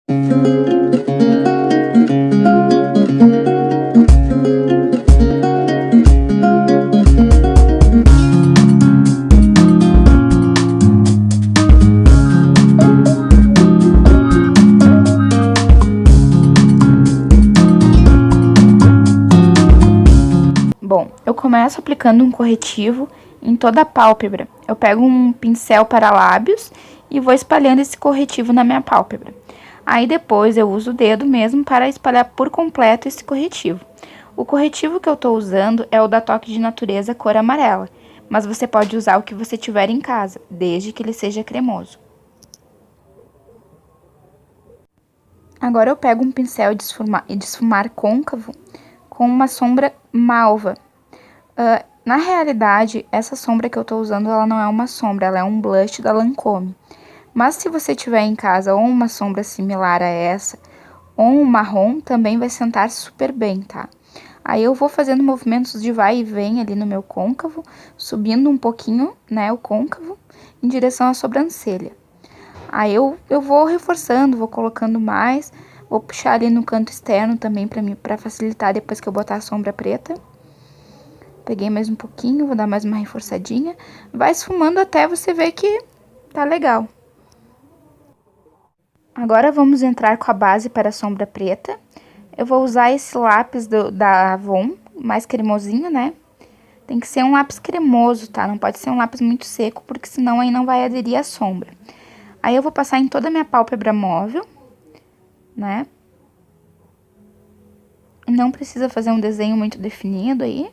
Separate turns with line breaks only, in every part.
Bom, eu começo aplicando um corretivo em toda a pálpebra. Eu pego um pincel para lábios e vou espalhando esse corretivo na minha pálpebra. Aí depois eu uso o dedo mesmo para espalhar por completo esse corretivo. O corretivo que eu estou usando é o da Toque de Natureza cor amarela, mas você pode usar o que você tiver em casa, desde que ele seja cremoso. Agora eu pego um pincel de esfumar côncavo com uma sombra malva. Na realidade, essa sombra que eu tô usando, ela não é uma sombra, ela é um blush da Lancôme. Mas se você tiver em casa ou uma sombra similar a essa, ou um marrom, também vai sentar super bem, tá? Aí eu vou fazendo movimentos de vai e vem ali no meu côncavo, subindo um pouquinho, né, o côncavo, em direção à sobrancelha. Aí eu vou reforçando, vou colocando mais, vou puxar ali no canto externo também pra facilitar depois que eu botar a sombra preta. Peguei mais um pouquinho, vou dar mais uma reforçadinha. Vai esfumando até você ver que tá legal. Agora vamos entrar com a base para a sombra preta. Eu vou usar esse lápis da Avon, mais cremosinho, né? Tem que ser um lápis cremoso, tá? Não pode ser um lápis muito seco, porque senão aí não vai aderir à sombra. Aí eu vou passar em toda a minha pálpebra móvel, né? Não precisa fazer um desenho muito definido aí.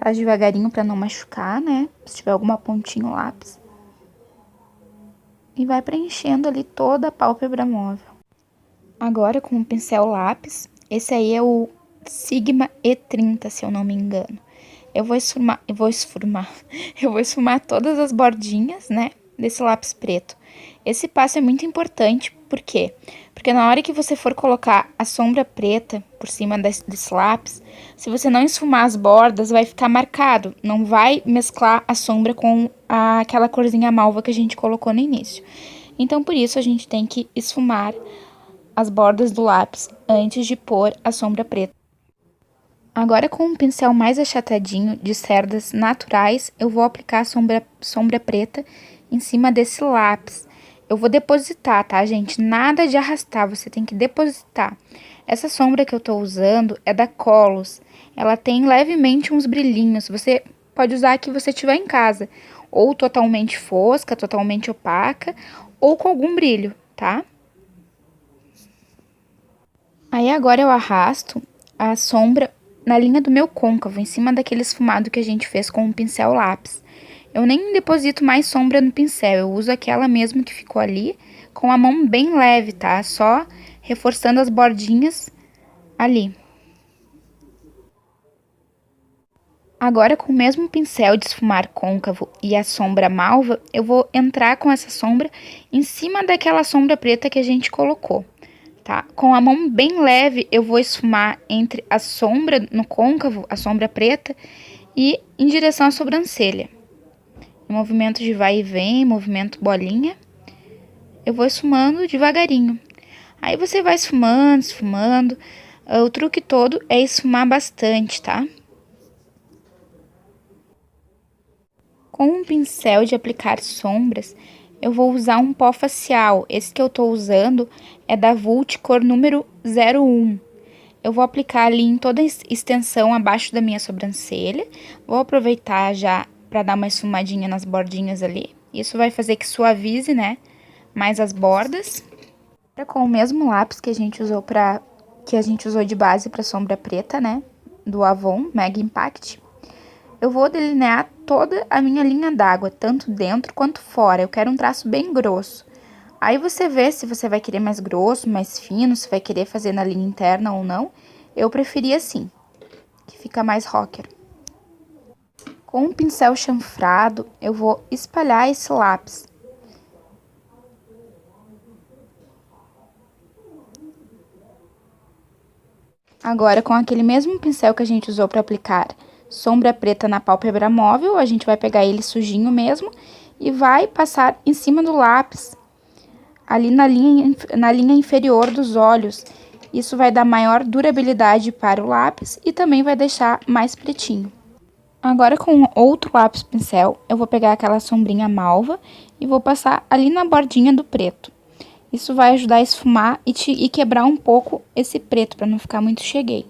Faz devagarinho pra não machucar, né? Se tiver alguma pontinha no lápis. E vai preenchendo ali toda a pálpebra móvel. Agora com o pincel lápis, esse aí é o Sigma E30, se eu não me engano. Eu vou esfumar todas as bordinhas, né, desse lápis preto. Esse passo é muito importante, por quê? Porque na hora que você for colocar a sombra preta por cima desse lápis, se você não esfumar as bordas, vai ficar marcado, não vai mesclar a sombra com aquela corzinha malva que a gente colocou no início. Então, por isso, a gente tem que esfumar as bordas do lápis antes de pôr a sombra preta. Agora, com um pincel mais achatadinho de cerdas naturais, eu vou aplicar a sombra preta em cima desse lápis. Eu vou depositar, tá, gente? Nada de arrastar, você tem que depositar. Essa sombra que eu tô usando é da Colos. Ela tem levemente uns brilhinhos. Você pode usar a que você tiver em casa. Ou totalmente fosca, totalmente opaca, ou com algum brilho, tá? Aí agora eu arrasto a sombra na linha do meu côncavo, em cima daquele esfumado que a gente fez com o pincel lápis. Eu nem deposito mais sombra no pincel, eu uso aquela mesmo que ficou ali, com a mão bem leve, tá? Só reforçando as bordinhas ali. Agora, com o mesmo pincel de esfumar côncavo e a sombra malva, eu vou entrar com essa sombra em cima daquela sombra preta que a gente colocou. Tá? Com a mão bem leve, eu vou esfumar entre a sombra no côncavo, a sombra preta, e em direção à sobrancelha. Movimento de vai e vem, movimento bolinha. Eu vou esfumando devagarinho. Aí você vai esfumando, esfumando. O truque todo é esfumar bastante, tá? Com um pincel de aplicar sombras, eu vou usar um pó facial. Esse que eu tô usando é da Vult cor número 01. Eu vou aplicar ali em toda a extensão abaixo da minha sobrancelha. Vou aproveitar já para dar uma esfumadinha nas bordinhas ali. Isso vai fazer que suavize, né, mais as bordas. Com o mesmo lápis que a gente usou de base para sombra preta, né, do Avon Mega Impact, eu vou delinear toda a minha linha d'água, tanto dentro quanto fora. Eu quero um traço bem grosso. Aí você vê se você vai querer mais grosso, mais fino, se vai querer fazer na linha interna ou não. Eu preferi assim, que fica mais rocker. Com um pincel chanfrado, eu vou espalhar esse lápis. Agora, com aquele mesmo pincel que a gente usou para aplicar sombra preta na pálpebra móvel, a gente vai pegar ele sujinho mesmo e vai passar em cima do lápis, ali na linha inferior dos olhos. Isso vai dar maior durabilidade para o lápis e também vai deixar mais pretinho. Agora, com outro lápis pincel, eu vou pegar aquela sombrinha malva e vou passar ali na bordinha do preto. Isso vai ajudar a esfumar e quebrar um pouco esse preto, para não ficar muito cheguei.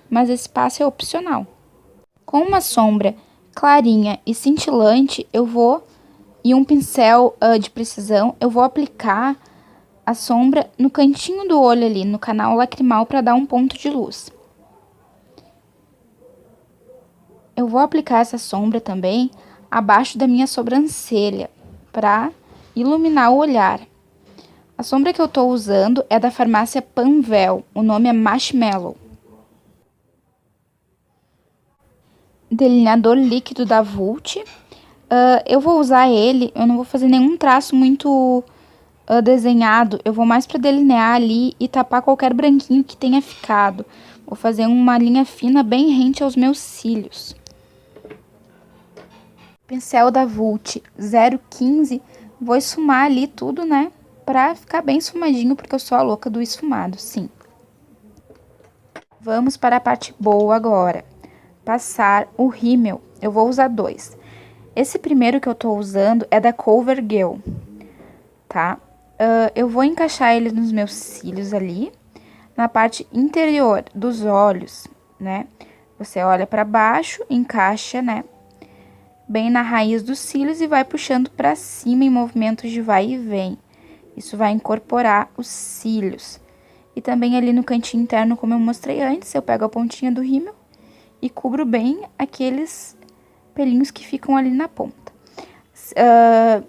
Mas esse passo é opcional. Com uma sombra clarinha e cintilante, e um pincel de precisão, eu vou aplicar a sombra no cantinho do olho ali, no canal lacrimal, para dar um ponto de luz. Eu vou aplicar essa sombra também abaixo da minha sobrancelha, para iluminar o olhar. A sombra que eu tô usando é da farmácia Panvel, o nome é Marshmallow. Delineador líquido da Vult. Eu vou usar ele, eu não vou fazer nenhum traço muito desenhado, eu vou mais para delinear ali e tapar qualquer branquinho que tenha ficado. Vou fazer uma linha fina bem rente aos meus cílios. Pincel da Vult 015, vou esfumar ali tudo, né? Pra ficar bem esfumadinho, porque eu sou a louca do esfumado, sim. Vamos para a parte boa agora. Passar o rímel. Eu vou usar 2. Esse primeiro que eu tô usando é da CoverGirl, tá? Eu vou encaixar ele nos meus cílios ali, na parte interior dos olhos, né? Você olha pra baixo, encaixa, né? Bem na raiz dos cílios e vai puxando pra cima em movimentos de vai e vem. Isso vai incorporar os cílios. E também ali no cantinho interno, como eu mostrei antes, eu pego a pontinha do rímel e cubro bem aqueles pelinhos que ficam ali na ponta.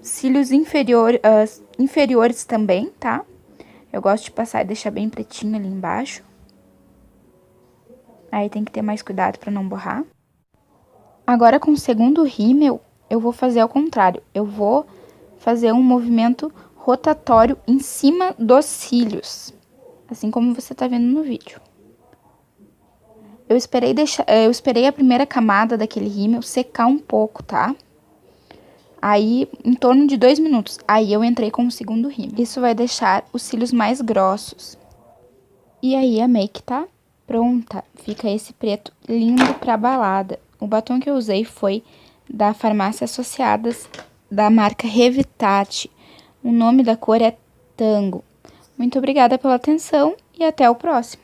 Cílios inferiores também, tá? Eu gosto de passar e deixar bem pretinho ali embaixo. Aí tem que ter mais cuidado para não borrar. Agora, com o segundo rímel, eu vou fazer ao contrário. Eu vou fazer um movimento rotatório em cima dos cílios, assim como você tá vendo no vídeo. Eu esperei a primeira camada daquele rímel secar um pouco, tá? Aí, em torno de 2 minutos, aí eu entrei com o segundo rímel. Isso vai deixar os cílios mais grossos. E aí a make tá pronta. Fica esse preto lindo pra balada. O batom que eu usei foi da Farmácia Associadas, da marca Revitate. O nome da cor é Tango. Muito obrigada pela atenção e até o próximo.